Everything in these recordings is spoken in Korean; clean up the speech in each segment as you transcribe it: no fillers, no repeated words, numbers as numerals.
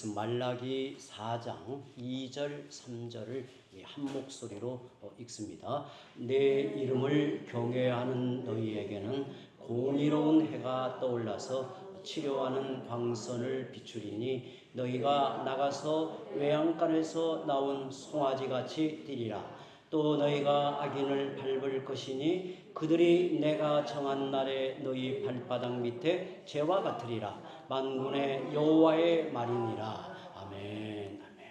말라기 4장 2절 3절을 한 목소리로 읽습니다. 내 이름을 경외하는 너희에게는 공의로운 해가 떠올라서 치료하는 광선을 비추리니 너희가 나가서 외양간에서 나온 송아지같이 뛰리라. 또 너희가 악인을 밟을 것이니 그들이 내가 정한 날에 너희 발바닥 밑에 재와 같으리라. 만군의 여호와의 말이니라. 아멘. 아멘.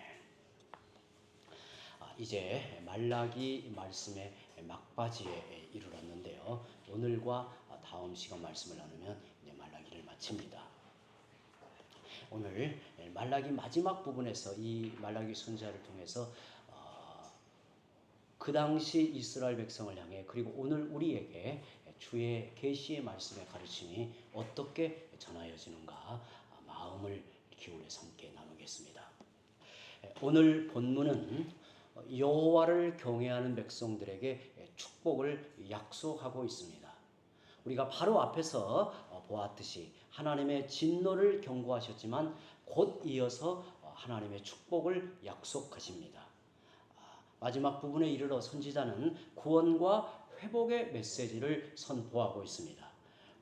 이제 말라기 말씀의 막바지에 이르렀는데요. 오늘과 다음 시간 말씀을 나누면 이제 말라기를 마칩니다. 오늘 말라기 마지막 부분에서 이 말라기 선지자를 통해서 그 당시 이스라엘 백성을 향해 그리고 오늘 우리에게 주의 계시의 말씀의 가르침이 어떻게 전하여지는가 마음을 기울여서 함께 나누겠습니다. 오늘 본문은 여호와를 경외하는 백성들에게 축복을 약속하고 있습니다. 우리가 바로 앞에서 보았듯이 하나님의 진노를 경고하셨지만 곧 이어서 하나님의 축복을 약속하십니다. 마지막 부분에 이르러 선지자는 구원과 회복의 메시지를 선포하고 있습니다.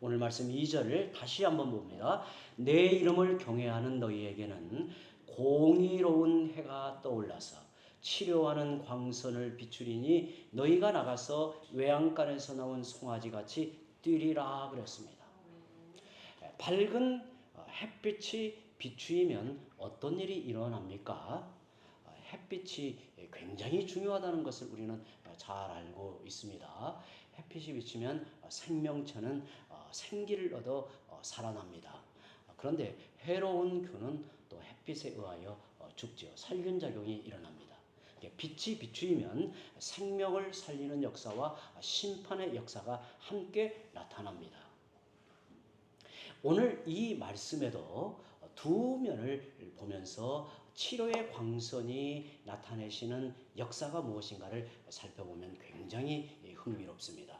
오늘 말씀 2절을 다시 한번 봅니다. 내 이름을 경외하는 너희에게는 공의로운 해가 떠올라서 치료하는 광선을 비추리니 너희가 나가서 외양간에서 나온 송아지같이 뛰리라 그랬습니다. 밝은 햇빛이 비추이면 어떤 일이 일어납니까? 햇빛이 굉장히 중요하다는 것을 우리는 잘 알고 있습니다. 햇빛이 비치면 생명체는 생기를 얻어 살아납니다. 그런데 해로운 균은 또 햇빛에 의하여 죽지요. 살균작용이 일어납니다. 빛이 비추이면 생명을 살리는 역사와 심판의 역사가 함께 나타납니다. 오늘 이 말씀에도 두 면을 보면서 치료의 광선이 나타내시는 역사가 무엇인가를 살펴보면 굉장히 흥미롭습니다.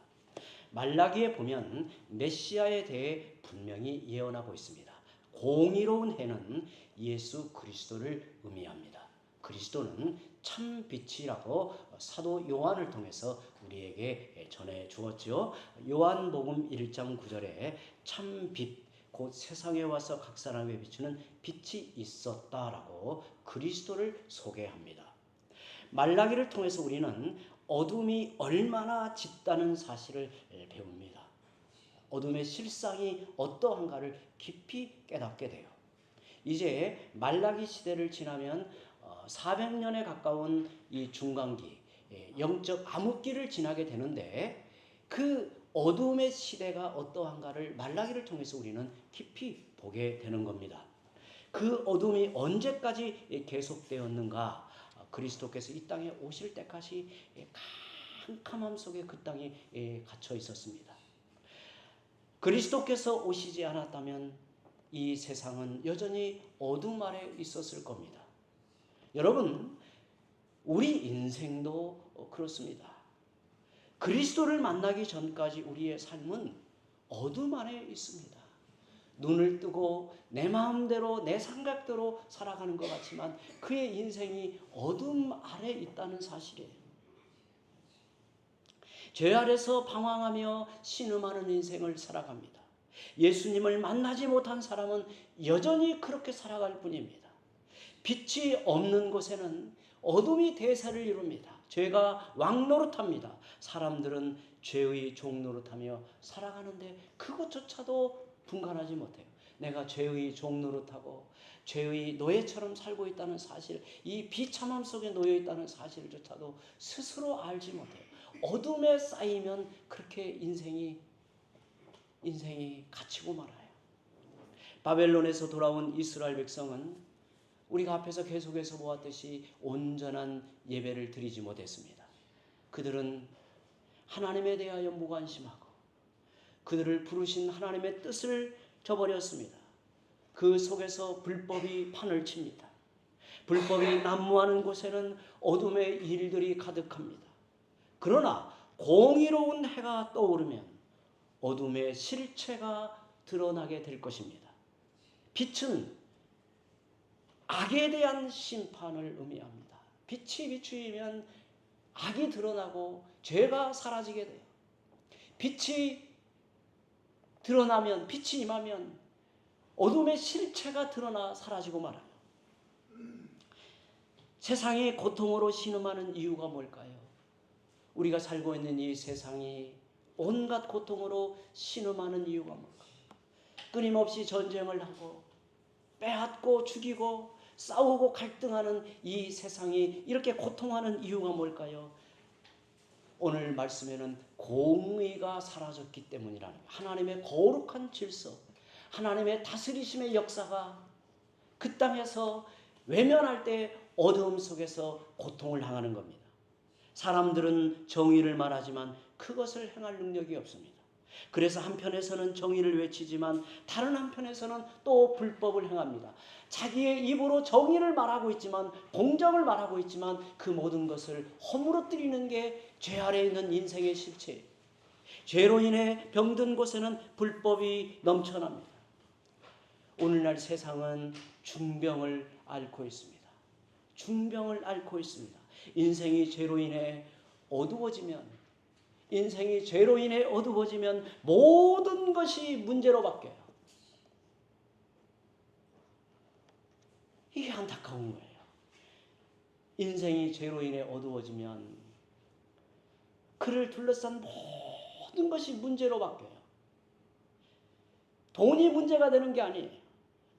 말라기에 보면 메시아에 대해 분명히 예언하고 있습니다. 공의로운 해는 예수 그리스도를 의미합니다. 그리스도는 참 빛이라고 사도 요한을 통해서 우리에게 전해 주었지요. 요한복음 1장 9절에 참 빛 곧 세상에 와서 각 사람에게 비추는 빛이 있었다라고 그리스도를 소개합니다. 말라기를 통해서 우리는 어둠이 얼마나 짙다는 사실을 배웁니다. 어둠의 실상이 어떠한가를 깊이 깨닫게 돼요. 이제 말라기 시대를 지나면 400년에 가까운 이 중간기, 영적 암흑기를 지나게 되는데 그 어둠의 시대가 어떠한가를 말라기를 통해서 우리는 깊이 보게 되는 겁니다. 그 어둠이 언제까지 계속되었는가? 그리스도께서 이 땅에 오실 때까지 캄캄함 속에 그 땅이 갇혀 있었습니다. 그리스도께서 오시지 않았다면 이 세상은 여전히 어둠 아래 있었을 겁니다. 여러분, 우리 인생도 그렇습니다. 그리스도를 만나기 전까지 우리의 삶은 어둠 안에 있습니다. 눈을 뜨고 내 마음대로 내 생각대로 살아가는 것 같지만 그의 인생이 어둠 아래 있다는 사실이에요. 죄 아래서 방황하며 신음하는 인생을 살아갑니다. 예수님을 만나지 못한 사람은 여전히 그렇게 살아갈 뿐입니다. 빛이 없는 곳에는 어둠이 대세를 이룹니다. 죄가 왕노릇합니다. 사람들은 죄의 종노릇하며 살아가는데 그것조차도 분간하지 못해요. 내가 죄의 종노릇하고 죄의 노예처럼 살고 있다는 사실, 이 비참함 속에 놓여 있다는 사실조차도 스스로 알지 못해요. 어둠에 쌓이면 그렇게 인생이 갇히고 말아요. 바벨론에서 돌아온 이스라엘 백성은 우리가 앞에서 계속해서 보았듯이 온전한 예배를 드리지 못했습니다. 그들은 하나님에 대하여 무관심하고 그들을 부르신 하나님의 뜻을 저버렸습니다. 그 속에서 불법이 판을 칩니다. 불법이 난무하는 곳에는 어둠의 일들이 가득합니다. 그러나 공의로운 해가 떠오르면 어둠의 실체가 드러나게 될 것입니다. 빛은 악에 대한 심판을 의미합니다. 빛이 비추이면 악이 드러나고 죄가 사라지게 돼요. 빛이 드러나면, 빛이 임하면 어둠의 실체가 드러나 사라지고 말아요. 세상이 고통으로 신음하는 이유가 뭘까요? 우리가 살고 있는 이 세상이 온갖 고통으로 신음하는 이유가 뭘까요? 끊임없이 전쟁을 하고 빼앗고 죽이고 싸우고 갈등하는 이 세상이 이렇게 고통하는 이유가 뭘까요? 오늘 말씀에는 공의가 사라졌기 때문이라는 거예요. 하나님의 거룩한 질서, 하나님의 다스리심의 역사가 그 땅에서 외면할 때 어두움 속에서 고통을 당하는 겁니다. 사람들은 정의를 말하지만 그것을 행할 능력이 없습니다. 그래서 한편에서는 정의를 외치지만 다른 한편에서는 또 불법을 행합니다. 자기의 입으로 정의를 말하고 있지만, 공정을 말하고 있지만 그 모든 것을 허물어뜨리는 게 죄 아래에 있는 인생의 실체예요. 죄로 인해 병든 곳에는 불법이 넘쳐납니다. 오늘날 세상은 중병을 앓고 있습니다. 중병을 앓고 있습니다. 인생이 죄로 인해 어두워지면, 인생이 죄로 인해 어두워지면 모든 것이 문제로 바뀌어요. 이게 안타까운 거예요. 인생이 죄로 인해 어두워지면 그를 둘러싼 모든 것이 문제로 바뀌어요. 돈이 문제가 되는 게 아니에요.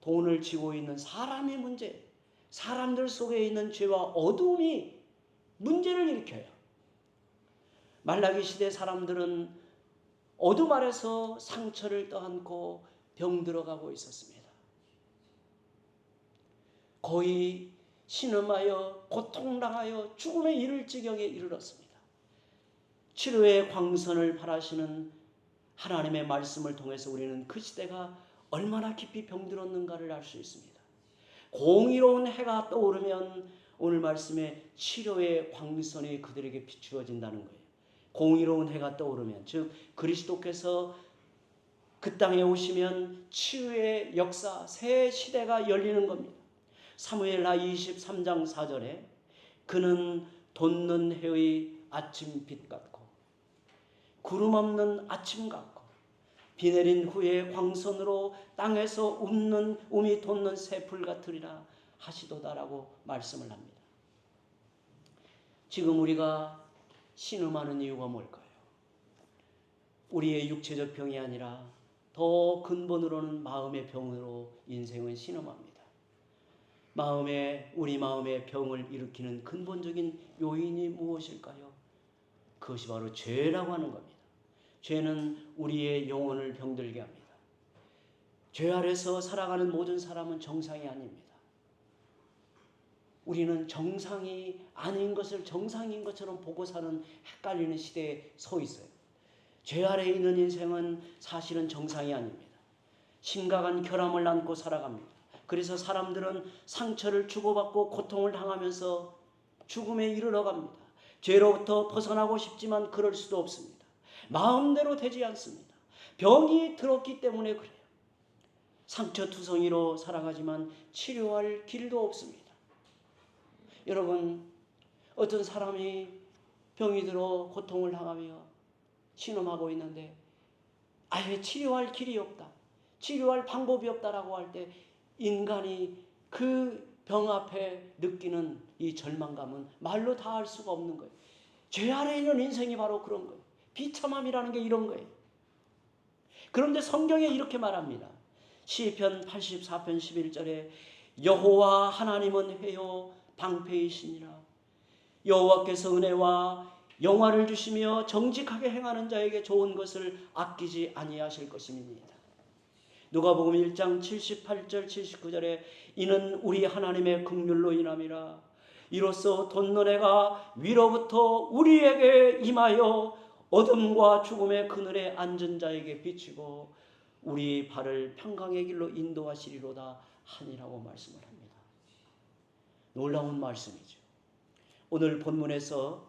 돈을 쥐고 있는 사람이 문제, 사람들 속에 있는 죄와 어두움이 문제를 일으켜요. 말라기 시대 사람들은 어둠 아래서 상처를 떠안고 병들어가고 있었습니다. 거의 신음하여 고통당하여 죽음에 이를 지경에 이르렀습니다. 치료의 광선을 바라시는 하나님의 말씀을 통해서 우리는 그 시대가 얼마나 깊이 병들었는가를 알 수 있습니다. 공의로운 해가 떠오르면 오늘 말씀에 치료의 광선이 그들에게 비추어진다는 거예요. 공의로운 해가 떠오르면, 즉 그리스도께서 그 땅에 오시면 치유의 역사, 새 시대가 열리는 겁니다. 사무엘하 23장 4절에 그는 돋는 해의 아침빛 같고 구름 없는 아침 같고 비 내린 후에 광선으로 땅에서 움이 돋는 새풀 같으리라 하시도다라고 말씀을 합니다. 지금 우리가 신음하는 이유가 뭘까요? 우리의 육체적 병이 아니라 더 근본으로는 마음의 병으로 인생은 신음합니다. 우리 마음의 병을 일으키는 근본적인 요인이 무엇일까요? 그것이 바로 죄라고 하는 겁니다. 죄는 우리의 영혼을 병들게 합니다. 죄 아래서 살아가는 모든 사람은 정상이 아닙니다. 우리는 정상이 아닌 것을 정상인 것처럼 보고 사는 헷갈리는 시대에 서 있어요. 죄 아래에 있는 인생은 사실은 정상이 아닙니다. 심각한 결함을 안고 살아갑니다. 그래서 사람들은 상처를 주고받고 고통을 당하면서 죽음에 이르러 갑니다. 죄로부터 벗어나고 싶지만 그럴 수도 없습니다. 마음대로 되지 않습니다. 병이 들었기 때문에 그래요. 상처투성이로 살아가지만 치료할 길도 없습니다. 여러분, 어떤 사람이 병이 들어 고통을 당하며 신음하고 있는데 아예 치료할 길이 없다, 치료할 방법이 없다라고 할 때 인간이 그 병 앞에 느끼는 이 절망감은 말로 다 할 수가 없는 거예요. 죄 아래에 있는 인생이 바로 그런 거예요. 비참함이라는 게 이런 거예요. 그런데 성경에 이렇게 말합니다. 시편 84편 11절에 여호와 하나님은 회요 방패이시니라. 여호와께서 은혜와 영화를 주시며 정직하게 행하는 자에게 좋은 것을 아끼지 아니하실 것임이니이다. 누가복음 1장 78절 79절에 이는 우리 하나님의 긍휼로 인함이라. 이로써 돋는 해가 위로부터 우리에게 임하여 어둠과 죽음의 그늘에 앉은 자에게 비치고 우리 발을 평강의 길로 인도하시리로다 하니라고 말씀을 합니다. 놀라운 말씀이죠. 오늘 본문에서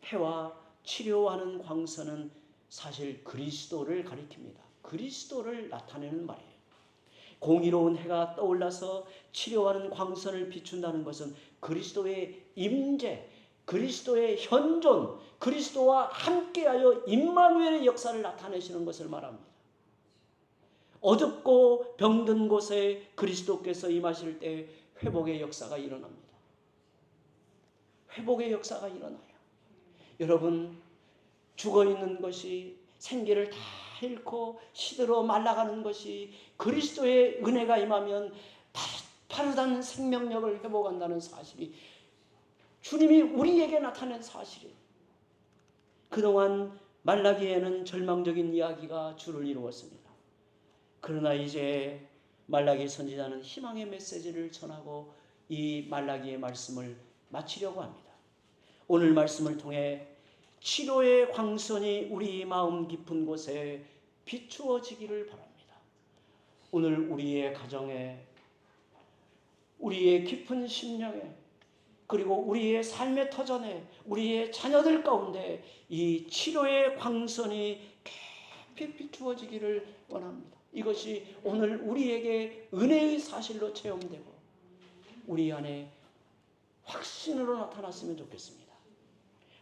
해와 치료하는 광선은 사실 그리스도를 가리킵니다. 그리스도를 나타내는 말이에요. 공의로운 해가 떠올라서 치료하는 광선을 비춘다는 것은 그리스도의 임재, 그리스도의 현존, 그리스도와 함께하여 임마누엘의 역사를 나타내시는 것을 말합니다. 어둡고 병든 곳에 그리스도께서 임하실 때 회복의 역사가 일어납니다. 회복의 역사가 일어나요. 여러분, 죽어있는 것이 생기를 다 잃고 시들어 말라가는 것이 그리스도의 은혜가 임하면 파르단 생명력을 회복한다는 사실이 주님이 우리에게 나타낸 사실이에요. 그동안 말라기에는 절망적인 이야기가 주를 이루었습니다. 그러나 이제 말라기 선지자는 희망의 메시지를 전하고 이 말라기의 말씀을 마치려고 합니다. 오늘 말씀을 통해 치료의 광선이 우리 마음 깊은 곳에 비추어지기를 바랍니다. 오늘 우리의 가정에, 우리의 깊은 심령에, 그리고 우리의 삶의 터전에, 우리의 자녀들 가운데 이 치료의 광선이 깊이 비추어지기를 원합니다. 이것이 오늘 우리에게 은혜의 사실로 체험되고 우리 안에 확신으로 나타났으면 좋겠습니다.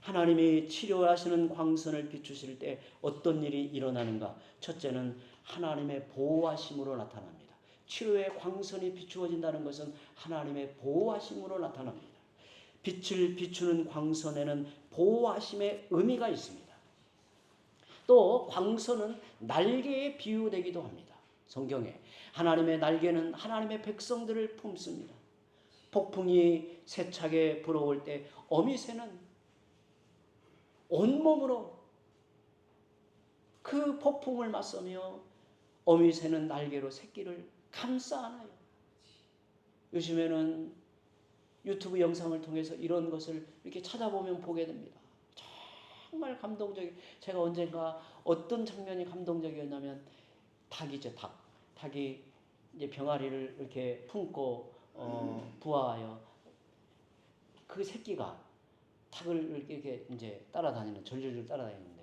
하나님이 치료하시는 광선을 비추실 때 어떤 일이 일어나는가? 첫째는 하나님의 보호하심으로 나타납니다. 치료의 광선이 비추어진다는 것은 하나님의 보호하심으로 나타납니다. 빛을 비추는 광선에는 보호하심의 의미가 있습니다. 또 광선은 날개에 비유되기도 합니다. 성경에 하나님의 날개는 하나님의 백성들을 품습니다. 폭풍이 세차게 불어올 때 어미새는 온몸으로 그 폭풍을 맞서며 어미새는 날개로 새끼를 감싸 안아요. 요즘에는 유튜브 영상을 통해서 이런 것을 이렇게 찾아보면 보게 됩니다. 정말 감동적이에요. 제가 언젠가 어떤 장면이 감동적이었냐면 닭이죠, 닭. 닭이 이제 병아리를 이렇게 품고 부화하여 그 새끼가 닭을 이렇게 이제 따라다니는, 절절절 따라다니는데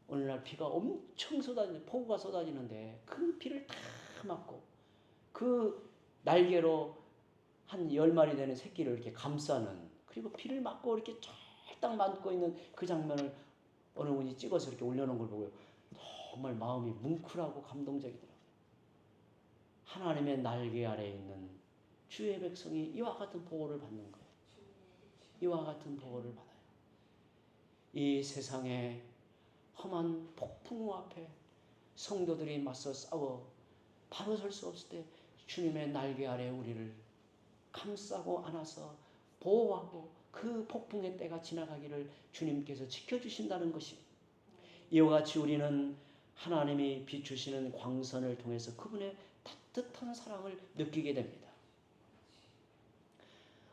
어느 날 비가 엄청 쏟아지는데, 폭우가 쏟아지는데 그 비를 다 맞고 그 날개로 한 10마리 되는 새끼를 이렇게 감싸는, 그리고 비를 맞고 이렇게 쫄딱 맞고 있는 그 장면을 어느 분이 찍어서 이렇게 올려놓은 걸 보고 정말 마음이 뭉클하고 감동적이더라고요. 하나님의 날개 아래에 있는 주의 백성이 이와 같은 보호를 받는 거예요. 이와 같은 보호를 받아요. 이 세상에 험한 폭풍우 앞에 성도들이 맞서 싸워 바로 설 수 없을 때 주님의 날개 아래 우리를 감싸고 안아서 보호하고 그 폭풍의 때가 지나가기를 주님께서 지켜주신다는 것이, 이와 같이 우리는 하나님이 비추시는 광선을 통해서 그분의 따뜻한 사랑을 느끼게 됩니다.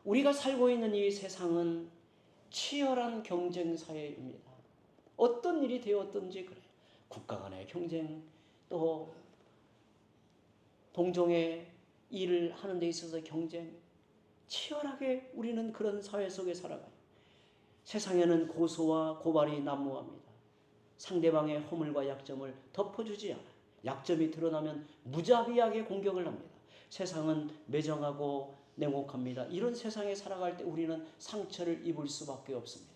우리가 살고 있는 이 세상은 치열한 경쟁 사회입니다. 어떤 일이 되었든지 그래요. 국가 간의 경쟁, 또 동종의 일을 하는 데 있어서 경쟁, 치열하게 우리는 그런 사회 속에 살아가요. 세상에는 고소와 고발이 난무합니다. 상대방의 허물과 약점을 덮어주지 않아요. 약점이 드러나면 무자비하게 공격을 합니다. 세상은 매정하고 냉혹합니다. 이런 세상에 살아갈 때 우리는 상처를 입을 수밖에 없습니다.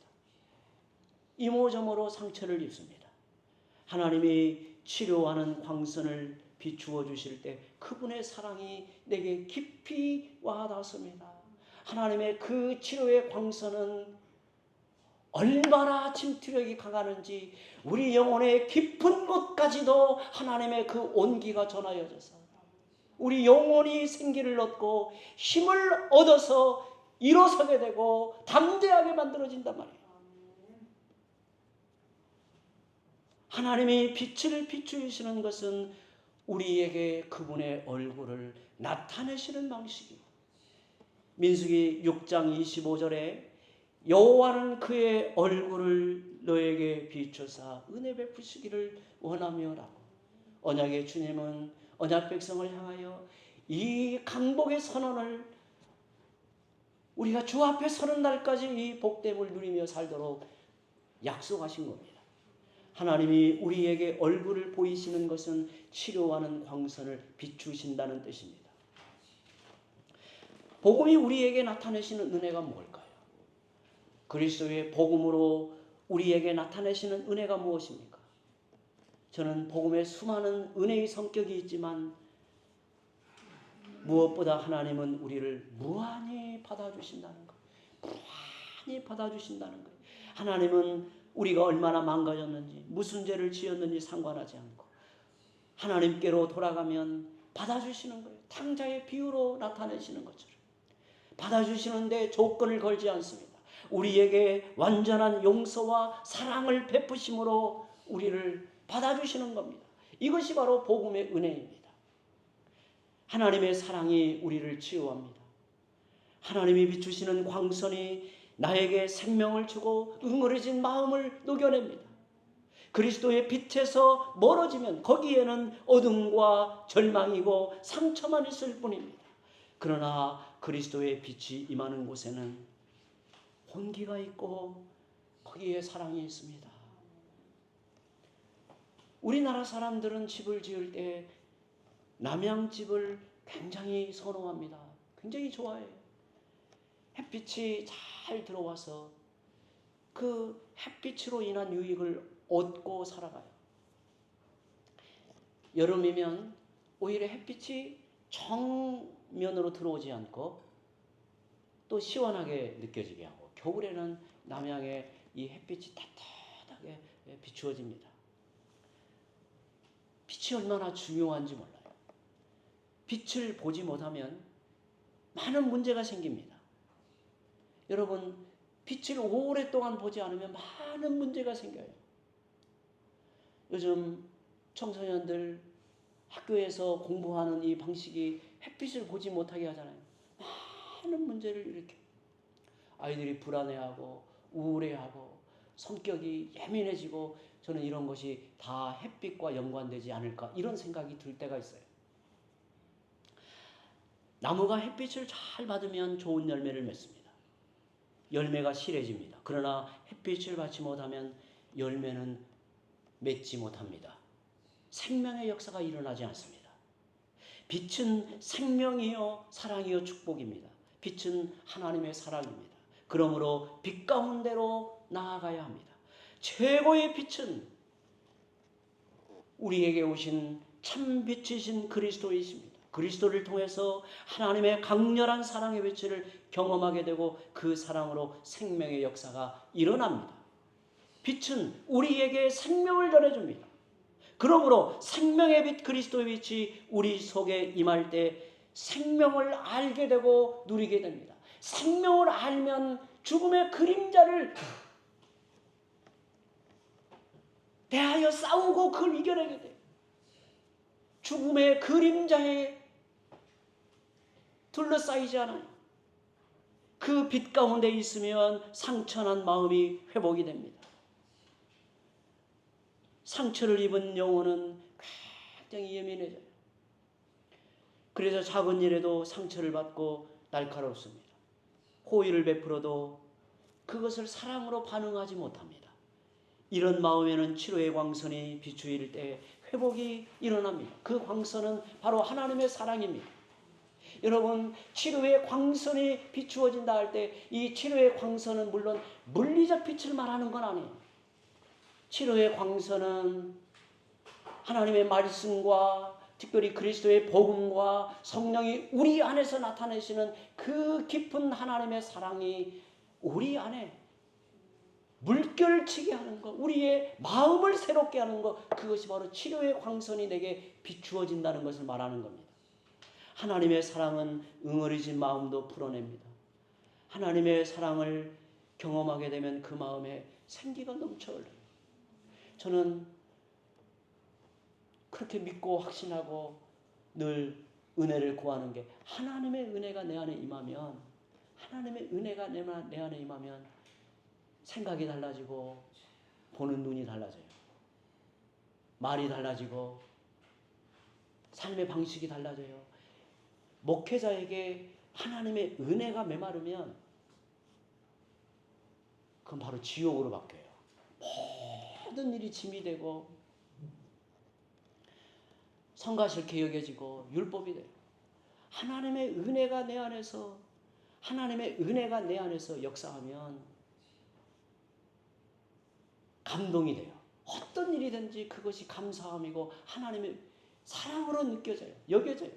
이모저모로 상처를 입습니다. 하나님이 치료하는 광선을 비추어 주실 때 그분의 사랑이 내게 깊이 와닿습니다. 하나님의 그 치료의 광선은 얼마나 침투력이 강하는지 우리 영혼의 깊은 곳까지도 하나님의 그 온기가 전하여져서 우리 영혼이 생기를 얻고 힘을 얻어서 일어서게 되고 담대하게 만들어진단 말이에요. 하나님이 빛을 비추시는 것은 우리에게 그분의 얼굴을 나타내시는 방식이에요. 민수기 6장 25절에 여호와는 그의 얼굴을 너에게 비추사 은혜 베푸시기를 원하며라고. 언약의 주님은 언약 백성을 향하여 이 강복의 선언을 우리가 주 앞에 서는 날까지 이 복됨을 누리며 살도록 약속하신 겁니다. 하나님이 우리에게 얼굴을 보이시는 것은 치료하는 광선을 비추신다는 뜻입니다. 복음이 우리에게 나타내시는 은혜가 뭘까요? 그리스도의 복음으로 우리에게 나타내시는 은혜가 무엇입니까? 저는 복음에 수많은 은혜의 성격이 있지만 무엇보다 하나님은 우리를 무한히 받아주신다는 거예요. 무한히 받아주신다는 거예요. 하나님은 우리가 얼마나 망가졌는지, 무슨 죄를 지었는지 상관하지 않고 하나님께로 돌아가면 받아주시는 거예요. 탕자의 비유로 나타내시는 것처럼 받아주시는데 조건을 걸지 않습니다. 우리에게 완전한 용서와 사랑을 베푸심으로 우리를 받아주시는 겁니다. 이것이 바로 복음의 은혜입니다. 하나님의 사랑이 우리를 치유합니다. 하나님이 비추시는 광선이 나에게 생명을 주고 응어려진 마음을 녹여냅니다. 그리스도의 빛에서 멀어지면 거기에는 어둠과 절망이고 상처만 있을 뿐입니다. 그러나 그리스도의 빛이 임하는 곳에는 온기가 있고 거기에 사랑이 있습니다. 우리나라 사람들은 집을 지을 때 남향집을 굉장히 선호합니다. 굉장히 좋아해요. 햇빛이 잘 들어와서 그 햇빛으로 인한 유익을 얻고 살아가요. 여름이면 오히려 햇빛이 정면으로 들어오지 않고 또 시원하게 느껴지게 하고, 겨울에는 남향에 이 햇빛이 따뜻하게 비추어집니다. 빛이 얼마나 중요한지 몰라요. 빛을 보지 못하면 많은 문제가 생깁니다. 여러분, 빛을 오랫동안 보지 않으면 많은 문제가 생겨요. 요즘 청소년들 학교에서 공부하는 이 방식이 햇빛을 보지 못하게 하잖아요. 많은 문제를 일으켜요. 아이들이 불안해하고 우울해하고 성격이 예민해지고, 저는 이런 것이 다 햇빛과 연관되지 않을까 이런 생각이 들 때가 있어요. 나무가 햇빛을 잘 받으면 좋은 열매를 맺습니다. 열매가 실해집니다. 그러나 햇빛을 받지 못하면 열매는 맺지 못합니다. 생명의 역사가 일어나지 않습니다. 빛은 생명이요 사랑이요 축복입니다. 빛은 하나님의 사랑입니다. 그러므로 빛 가운데로 나아가야 합니다. 최고의 빛은 우리에게 오신 참 빛이신 그리스도이십니다. 그리스도를 통해서 하나님의 강렬한 사랑의 빛을 경험하게 되고 그 사랑으로 생명의 역사가 일어납니다. 빛은 우리에게 생명을 전해줍니다. 그러므로 생명의 빛 그리스도의 빛이 우리 속에 임할 때 생명을 알게 되고 누리게 됩니다. 생명을 알면 죽음의 그림자를 대하여 싸우고 그걸 이겨내게 돼요. 죽음의 그림자에 둘러싸이지 않아요. 그 빛 가운데 있으면 상처난 마음이 회복이 됩니다. 상처를 입은 영혼은 굉장히 예민해져요. 그래서 작은 일에도 상처를 받고 날카롭습니다. 호의를 베풀어도 그것을 사랑으로 반응하지 못합니다. 이런 마음에는 치료의 광선이 비추일 때 회복이 일어납니다. 그 광선은 바로 하나님의 사랑입니다. 여러분, 치료의 광선이 비추어진다 할 때 이 치료의 광선은 물론 물리적 빛을 말하는 건 아니에요. 치료의 광선은 하나님의 말씀과 특별히 그리스도의 복음과 성령이 우리 안에서 나타내시는 그 깊은 하나님의 사랑이 우리 안에 물결치게 하는 것, 우리의 마음을 새롭게 하는 것, 그것이 바로 치료의 광선이 내게 비추어진다는 것을 말하는 겁니다. 하나님의 사랑은 응어리진 마음도 풀어냅니다. 하나님의 사랑을 경험하게 되면 그 마음에 생기가 넘쳐 흘러요. 저는 그렇게 믿고 확신하고 늘 은혜를 구하는 게, 하나님의 은혜가 내 안에 임하면, 하나님의 은혜가 내 안에 임하면 생각이 달라지고 보는 눈이 달라져요. 말이 달라지고 삶의 방식이 달라져요. 목회자에게 하나님의 은혜가 메마르면 그건 바로 지옥으로 바뀌어요. 모든 일이 짐이 되고 성가 싫게 여겨지고 율법이 돼요. 하나님의 은혜가 내 안에서 역사하면 감동이 돼요. 어떤 일이든지 그것이 감사함이고 하나님의 사랑으로 느껴져요. 여겨져요.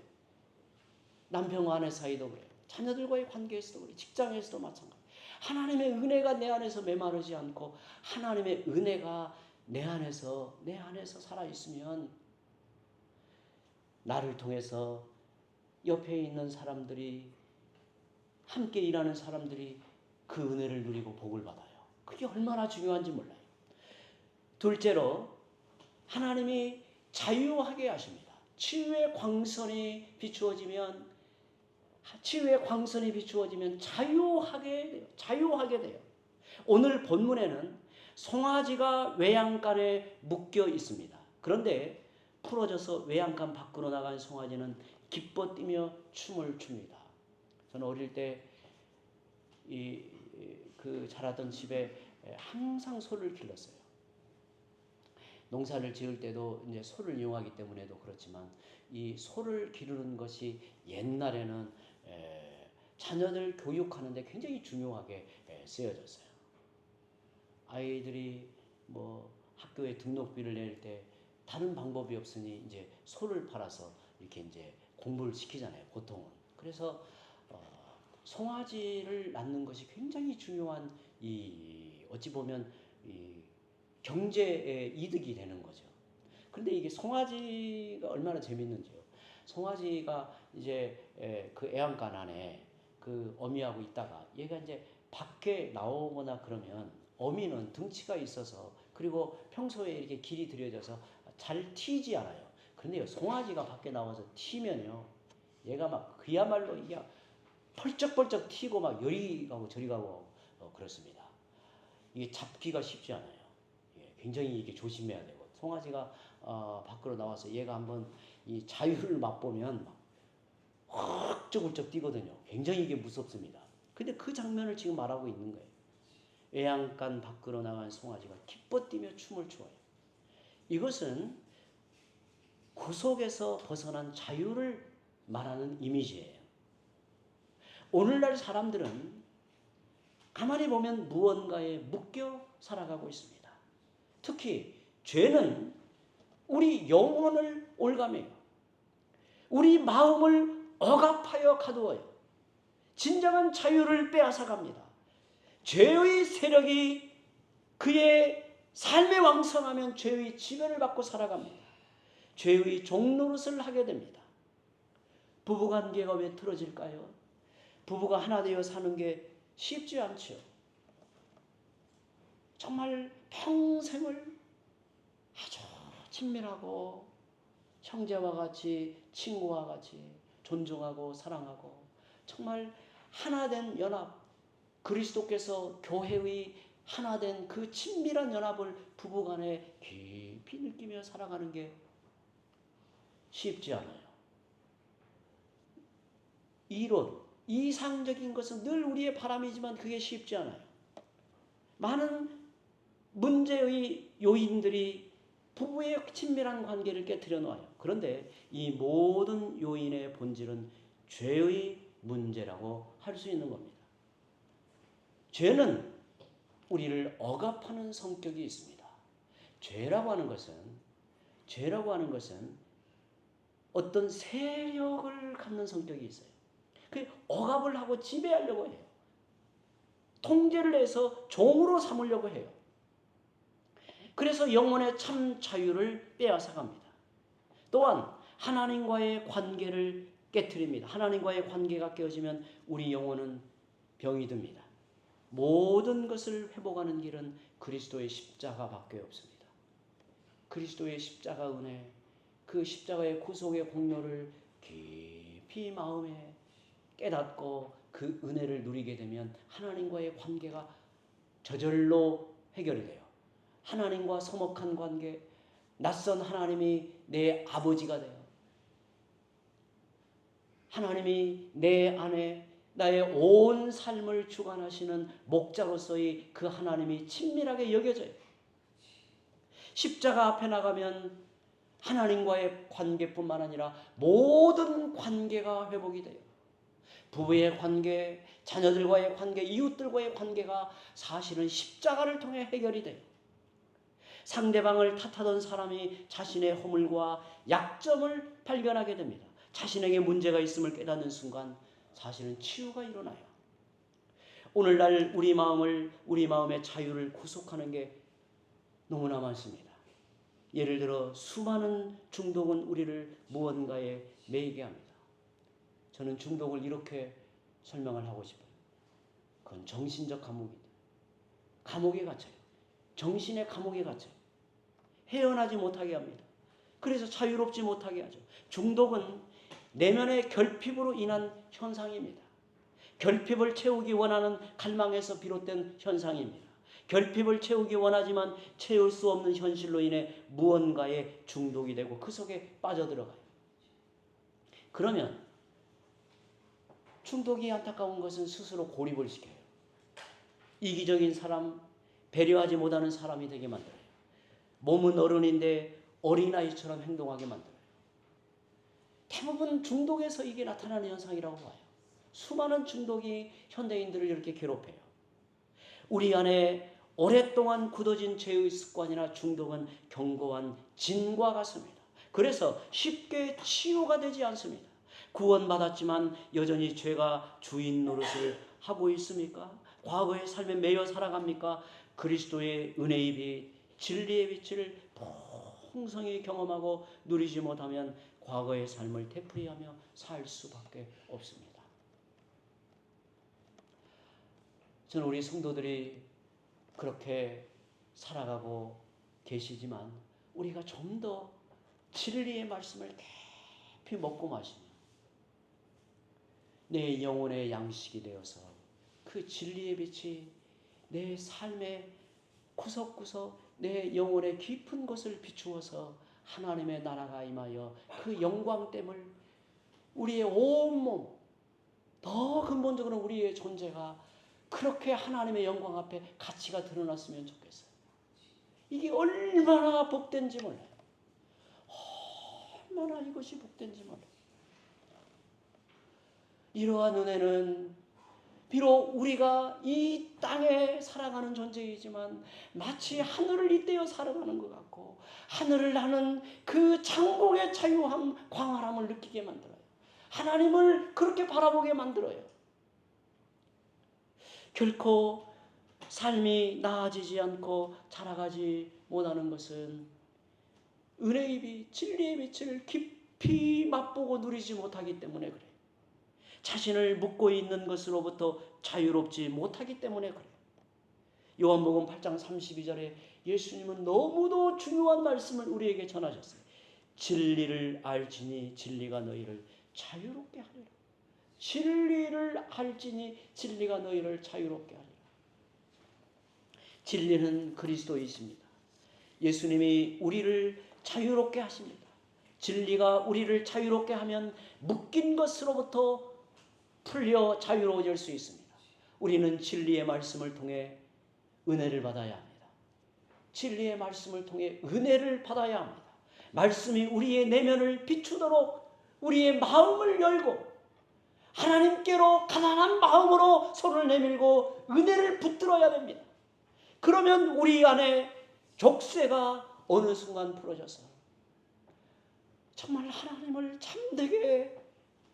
남편과 아내 사이도 그래요. 자녀들과의 관계에서도 그래요. 직장에서도 마찬가지. 하나님의 은혜가 내 안에서 메마르지 않고 하나님의 은혜가 내 안에서 살아있으면 나를 통해서 옆에 있는 사람들이, 함께 일하는 사람들이 그 은혜를 누리고 복을 받아요. 그게 얼마나 중요한지 몰라요. 둘째로 하나님이 자유하게 하십니다. 치유의 광선이 비추어지면 자유하게 돼요. 오늘 본문에는 송아지가 외양간에 묶여 있습니다. 그런데 풀어져서 외양간 밖으로 나간 송아지는 기뻐 뛰며 춤을 춥니다. 저는 어릴 때 자라던 집에 항상 소를 길렀어요. 농사를 지을 때도 이제 소를 이용하기 때문에도 그렇지만 이 소를 기르는 것이 옛날에는 자녀들 교육하는데 굉장히 중요하게 쓰여졌어요. 아이들이 뭐 학교에 등록비를 낼 때 다른 방법이 없으니 이제 소를 팔아서 이렇게 이제 공부를 시키잖아요, 보통은. 그래서 송아지를 낳는 것이 굉장히 중요한 어찌 보면 경제의 이득이 되는 거죠. 그런데 이게 송아지가 얼마나 재밌는지요. 송아지가 이제 그 애완간 안에 그 어미하고 있다가 얘가 이제 밖에 나오거나 그러면 어미는 등치가 있어서 그리고 평소에 이렇게 길이 들여져서 잘 튀지 않아요. 그런데 송아지가 밖에 나와서 튀면요, 얘가 막 그야말로 이게 펄쩍펄쩍 튀고 막 여리 가고 저리 가고 그렇습니다. 이게 잡기가 쉽지 않아요. 굉장히 이게 조심해야 되고, 송아지가 밖으로 나와서 얘가 한번 이 자유를 맛보면 막 훌쩍훌쩍 뛰거든요. 굉장히 이게 무섭습니다. 근데 그 장면을 지금 말하고 있는 거예요. 외양간 밖으로 나간 송아지가 기뻐 뛰며 춤을 추어요. 이것은 구속에서 벗어난 자유를 말하는 이미지예요. 오늘날 사람들은 가만히 보면 무언가에 묶여 살아가고 있습니다. 특히 죄는 우리 영혼을 올가매요. 우리 마음을 억압하여 가두어요. 진정한 자유를 빼앗아갑니다. 죄의 세력이 그의 삶에 왕성하면 죄의 지배를 받고 살아갑니다. 죄의 종노릇을 하게 됩니다. 부부관계가 왜 틀어질까요? 부부가 하나 되어 사는 게 쉽지 않죠. 정말 평생을 아주 친밀하고 형제와 같이, 친구와 같이 존중하고 사랑하고 정말 하나된 연합, 그리스도께서 교회의 하나된 그 친밀한 연합을 부부간에 깊이 느끼며 살아가는 게 쉽지 않아요. 이론, 이상적인 것은 늘 우리의 바람이지만 그게 쉽지 않아요. 많은 문제의 요인들이 부부의 친밀한 관계를 깨트려 놓아요. 그런데 이 모든 요인의 본질은 죄의 문제라고 할 수 있는 겁니다. 죄는 우리를 억압하는 성격이 있습니다. 죄라고 하는 것은 어떤 세력을 갖는 성격이 있어요. 그 억압을 하고 지배하려고 해요. 통제를 해서 종으로 삼으려고 해요. 그래서 영혼의 참 자유를 빼앗아갑니다. 또한 하나님과의 관계를 깨트립니다. 하나님과의 관계가 깨어지면 우리 영혼은 병이 듭니다. 모든 것을 회복하는 길은 그리스도의 십자가밖에 없습니다. 그리스도의 십자가 은혜, 그 십자가의 구속의 공로를 깊이 마음에 깨닫고 그 은혜를 누리게 되면 하나님과의 관계가 저절로 해결이 돼요. 하나님과 서먹한 관계, 낯선 하나님이 내 아버지가 돼요. 하나님이 내 안에 나의 온 삶을 주관하시는 목자로서의 그 하나님이 친밀하게 여겨져요. 십자가 앞에 나가면 하나님과의 관계뿐만 아니라 모든 관계가 회복이 돼요. 부부의 관계, 자녀들과의 관계, 이웃들과의 관계가 사실은 십자가를 통해 해결이 돼요. 상대방을 탓하던 사람이 자신의 허물과 약점을 발견하게 됩니다. 자신에게 문제가 있음을 깨닫는 순간 사실은 치유가 일어나요. 오늘날 우리 마음의 자유를 구속하는 게 너무나 많습니다. 예를 들어 수많은 중독은 우리를 무언가에 매이게 합니다. 저는 중독을 이렇게 설명을 하고 싶어요. 그건 정신적 감옥이다. 감옥에 갇혀요. 정신의 감옥에 갇혀요. 헤어나지 못하게 합니다. 그래서 자유롭지 못하게 하죠. 중독은 내면의 결핍으로 인한 현상입니다. 결핍을 채우기 원하는 갈망에서 비롯된 현상입니다. 결핍을 채우기 원하지만 채울 수 없는 현실로 인해 무언가에 중독이 되고 그 속에 빠져들어가요. 그러면 중독이 안타까운 것은 스스로 고립을 시켜요. 이기적인 사람, 배려하지 못하는 사람이 되게 만들어요. 몸은 어른인데 어린아이처럼 행동하게 만들어요. 대부분 중독에서 이게 나타나는 현상이라고 봐요. 수많은 중독이 현대인들을 이렇게 괴롭혀요. 우리 안에 오랫동안 굳어진 죄의 습관이나 중독은 견고한 진과 같습니다. 그래서 쉽게 치유가 되지 않습니다. 구원받았지만 여전히 죄가 주인 노릇을 하고 있습니까? 과거의 삶에 매여 살아갑니까? 그리스도의 은혜의 빛, 진리의 빛을 풍성히 경험하고 누리지 못하면 과거의 삶을 되풀이하며 살 수밖에 없습니다. 저는 우리 성도들이 그렇게 살아가고 계시지만 우리가 좀 더 진리의 말씀을 깊이 먹고 마시며 내 영혼의 양식이 되어서 그 진리의 빛이 내 삶의 구석구석 내 영혼의 깊은 곳을 비추어서 하나님의 나라가 임하여 그 영광됨을 우리의 온몸 더 근본적으로 우리의 존재가 그렇게 하나님의 영광 앞에 가치가 드러났으면 좋겠어요. 이게 얼마나 복된지 몰라요. 얼마나 이것이 복된지 몰라요. 이러한 은혜는 비록 우리가 이 땅에 살아가는 존재이지만 마치 하늘을 잇대어 살아가는 것 같고 하늘을 나는 그 창공의 자유함, 광활함을 느끼게 만들어요. 하나님을 그렇게 바라보게 만들어요. 결코 삶이 나아지지 않고 자라가지 못하는 것은 은혜의 빛, 진리의 빛을 깊이 맛보고 누리지 못하기 때문에 그래요. 자신을 묶고 있는 것으로부터 자유롭지 못하기 때문에 그래요. 요한복음 8장 32절에 예수님은 너무도 중요한 말씀을 우리에게 전하셨어요. 진리를 알지니 진리가 너희를 자유롭게 하리라. 진리를 알지니 진리가 너희를 자유롭게 하리라. 진리는 그리스도이십니다. 예수님이 우리를 자유롭게 하십니다. 진리가 우리를 자유롭게 하면 묶인 것으로부터 풀려 자유로워질 수 있습니다. 우리는 진리의 말씀을 통해 은혜를 받아야 합니다. 진리의 말씀을 통해 은혜를 받아야 합니다. 말씀이 우리의 내면을 비추도록 우리의 마음을 열고 하나님께로 가난한 마음으로 손을 내밀고 은혜를 붙들어야 됩니다. 그러면 우리 안에 족쇄가 어느 순간 풀어져서 정말 하나님을 참되게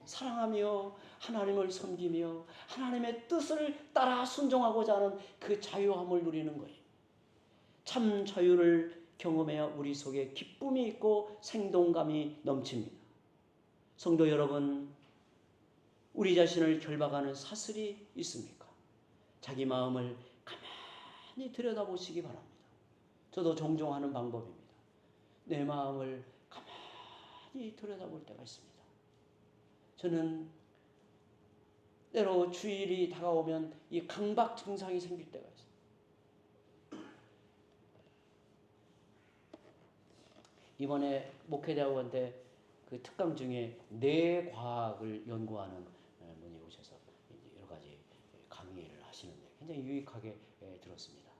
사랑하며 하나님을 섬기며 하나님의 뜻을 따라 순종하고자 하는 그 자유함을 누리는 거예요. 참 자유를 경험해야 우리 속에 기쁨이 있고 생동감이 넘칩니다. 성도 여러분, 우리 자신을 결박하는 사슬이 있습니까? 자기 마음을 가만히 들여다보시기 바랍니다. 저도 종종 하는 방법입니다. 내 마음을 가만히 들여다볼 때가 있습니다. 저는 때로 주일이 다가오면 이 강박 증상이 생길 때가 있어요. 이번에 목회대학원 때 그 특강 중에 뇌과학을 연구하는 분이 오셔서 여러 가지 강의를 하시는데 굉장히 유익하게 들었습니다.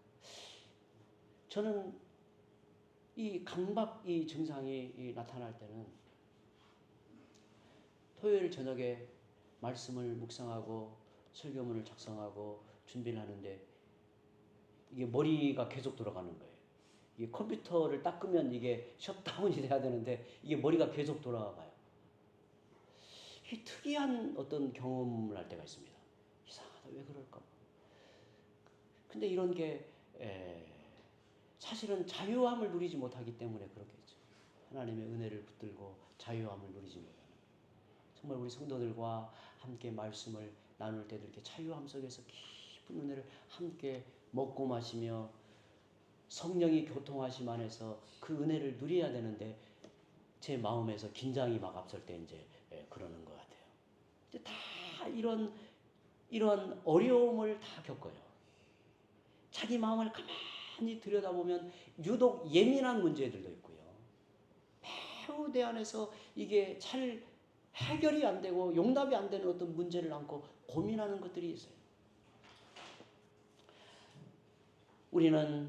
저는 이 강박 이 증상이 나타날 때는 토요일 저녁에 말씀을 묵상하고 설교문을 작성하고 준비를 하는데 이게 머리가 계속 돌아가는 거예요. 이게 컴퓨터를 딱 끄면 이게 셧다운이 돼야 되는데 이게 머리가 계속 돌아가요. 이 특이한 어떤 경험을 할 때가 있습니다. 이상하다, 왜 그럴까? 근데 이런 게 사실은 자유함을 누리지 못하기 때문에 그렇겠죠. 하나님의 은혜를 붙들고 자유함을 누리지 못하는. 정말 우리 성도들과 함께 말씀을 나눌 때도 이렇게 자유함 속에서 깊은 은혜를 함께 먹고 마시며 성령이 교통하심 안에서 그 은혜를 누려야 되는데 제 마음에서 긴장이 막 앞설 때 이제 그러는 것 같아요. 이제 다 이런 어려움을 다 겪어요. 자기 마음을 가만히 들여다보면 유독 예민한 문제들도 있고요. 매우 내 안에서 이게 잘 해결이 안 되고 용납이 안 되는 어떤 문제를 안고 고민하는 것들이 있어요. 우리는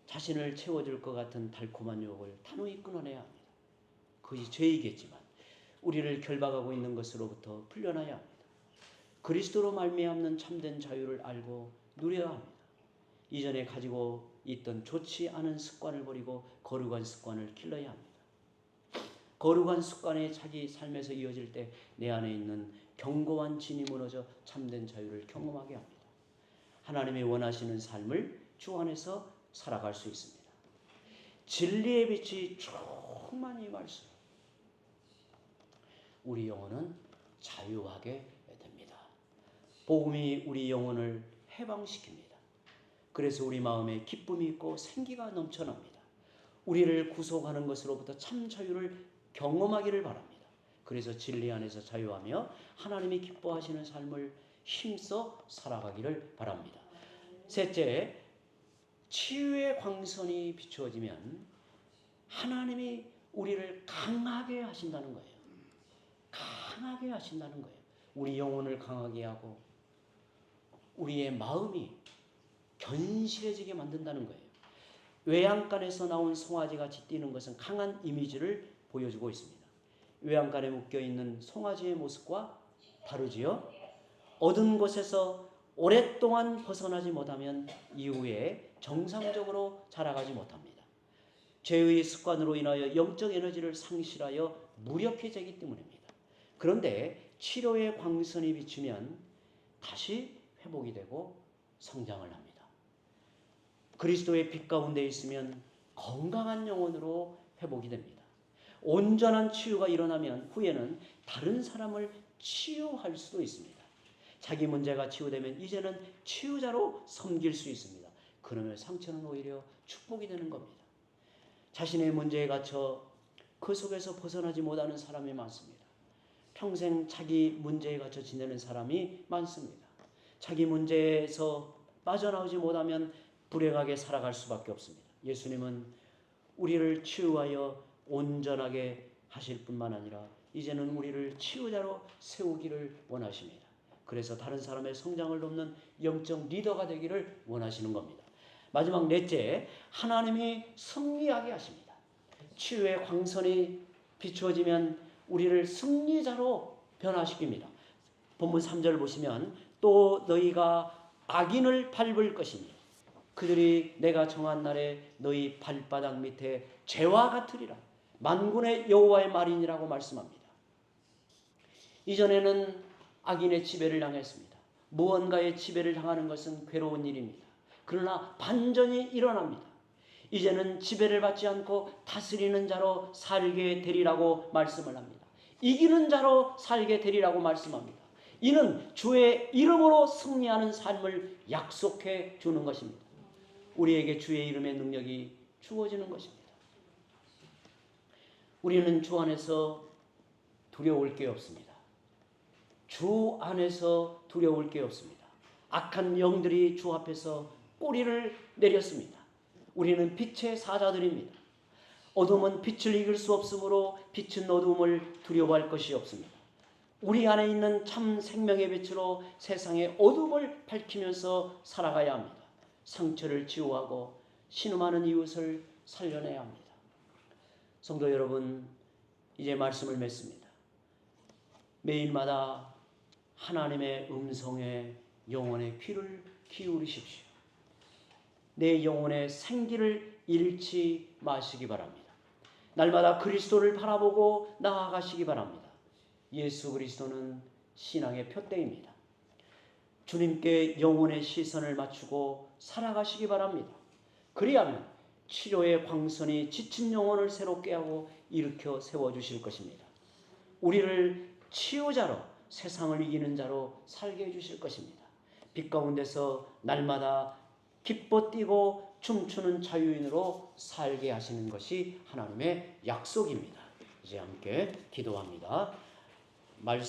자신을 채워줄 것 같은 달콤한 유혹을 단호히 끊어내야 합니다. 그것이 죄이겠지만 우리를 결박하고 있는 것으로부터 풀려나야 합니다. 그리스도로 말미암는 참된 자유를 알고 누려야 합니다. 이전에 가지고 있던 좋지 않은 습관을 버리고 거룩한 습관을 길러야 합니다. 거룩한 습관이 자기 삶에서 이어질 때 내 안에 있는 견고한 진이 무너져 참된 자유를 경험하게 합니다. 하나님이 원하시는 삶을 주 안에서 살아갈 수 있습니다. 진리의 빛이 충만히 말씀. 우리 영혼은 자유하게 됩니다. 복음이 우리 영혼을 해방시킵니다. 그래서 우리 마음에 기쁨이 있고 생기가 넘쳐납니다. 우리를 구속하는 것으로부터 참 자유를 경험하기를 바랍니다. 그래서 진리 안에서 자유하며 하나님이 기뻐하시는 삶을 힘써 살아가기를 바랍니다. 셋째, 치유의 광선이 비추어지면 하나님이 우리를 강하게 하신다는 거예요. 강하게 하신다는 거예요. 우리 영혼을 강하게 하고 우리의 마음이 견실해지게 만든다는 거예요. 외양간에서 나온 송아지 같이 뛰는 것은 강한 이미지를 보여주고 있습니다. 외양간에 묶여있는 송아지의 모습과 다르지요. 얻은 곳에서 오랫동안 벗어나지 못하면 이후에 정상적으로 자라가지 못합니다. 죄의 습관으로 인하여 영적 에너지를 상실하여 무력해지기 때문입니다. 그런데 치료의 광선이 비추면 다시 회복이 되고 성장을 합니다. 그리스도의 빛 가운데 있으면 건강한 영혼으로 회복이 됩니다. 온전한 치유가 일어나면 후에는 다른 사람을 치유할 수도 있습니다. 자기 문제가 치유되면 이제는 치유자로 섬길 수 있습니다. 그러면 상처는 오히려 축복이 되는 겁니다. 자신의 문제에 갇혀 그 속에서 벗어나지 못하는 사람이 많습니다. 평생 자기 문제에 갇혀 지내는 사람이 많습니다. 자기 문제에서 빠져나오지 못하면 불행하게 살아갈 수밖에 없습니다. 예수님은 우리를 치유하여 온전하게 하실 뿐만 아니라 이제는 우리를 치유자로 세우기를 원하십니다. 그래서 다른 사람의 성장을 돕는 영적 리더가 되기를 원하시는 겁니다. 마지막 넷째, 하나님이 승리하게 하십니다. 치유의 광선이 비추어지면 우리를 승리자로 변화시킵니다. 본문 3절 보시면 또 너희가 악인을 밟을 것이니 그들이 내가 정한 날에 너희 발바닥 밑에 재와 같으리라. 만군의 여호와의 말이니라고 말씀합니다. 이전에는 악인의 지배를 당했습니다. 무언가의 지배를 당하는 것은 괴로운 일입니다. 그러나 반전이 일어납니다. 이제는 지배를 받지 않고 다스리는 자로 살게 되리라고 말씀을 합니다. 이기는 자로 살게 되리라고 말씀합니다. 이는 주의 이름으로 승리하는 삶을 약속해 주는 것입니다. 우리에게 주의 이름의 능력이 주어지는 것입니다. 우리는 주 안에서 두려울 게 없습니다. 주 안에서 두려울 게 없습니다. 악한 영들이 주 앞에서 꼬리를 내렸습니다. 우리는 빛의 사자들입니다. 어둠은 빛을 이길 수 없으므로 빛은 어둠을 두려워할 것이 없습니다. 우리 안에 있는 참 생명의 빛으로 세상의 어둠을 밝히면서 살아가야 합니다. 상처를 치유하고 신음하는 이웃을 살려내야 합니다. 성도 여러분, 이제 말씀을 맺습니다. 매일마다 하나님의 음성에 영혼의 귀를 기울이십시오. 내 영혼의 생기를 잃지 마시기 바랍니다. 날마다 그리스도를 바라보고 나아가시기 바랍니다. 예수 그리스도는 신앙의 표대입니다. 주님께 영혼의 시선을 맞추고 살아가시기 바랍니다. 그리하면 치료의 광선이 지친 영혼을 새롭게 하고 일으켜 세워주실 것입니다. 우리를 치유자로, 세상을 이기는 자로 살게 해주실 것입니다. 빛 가운데서 날마다 기뻐 뛰고 춤추는 자유인으로 살게 하시는 것이 하나님의 약속입니다. 이제 함께 기도합니다. 말씀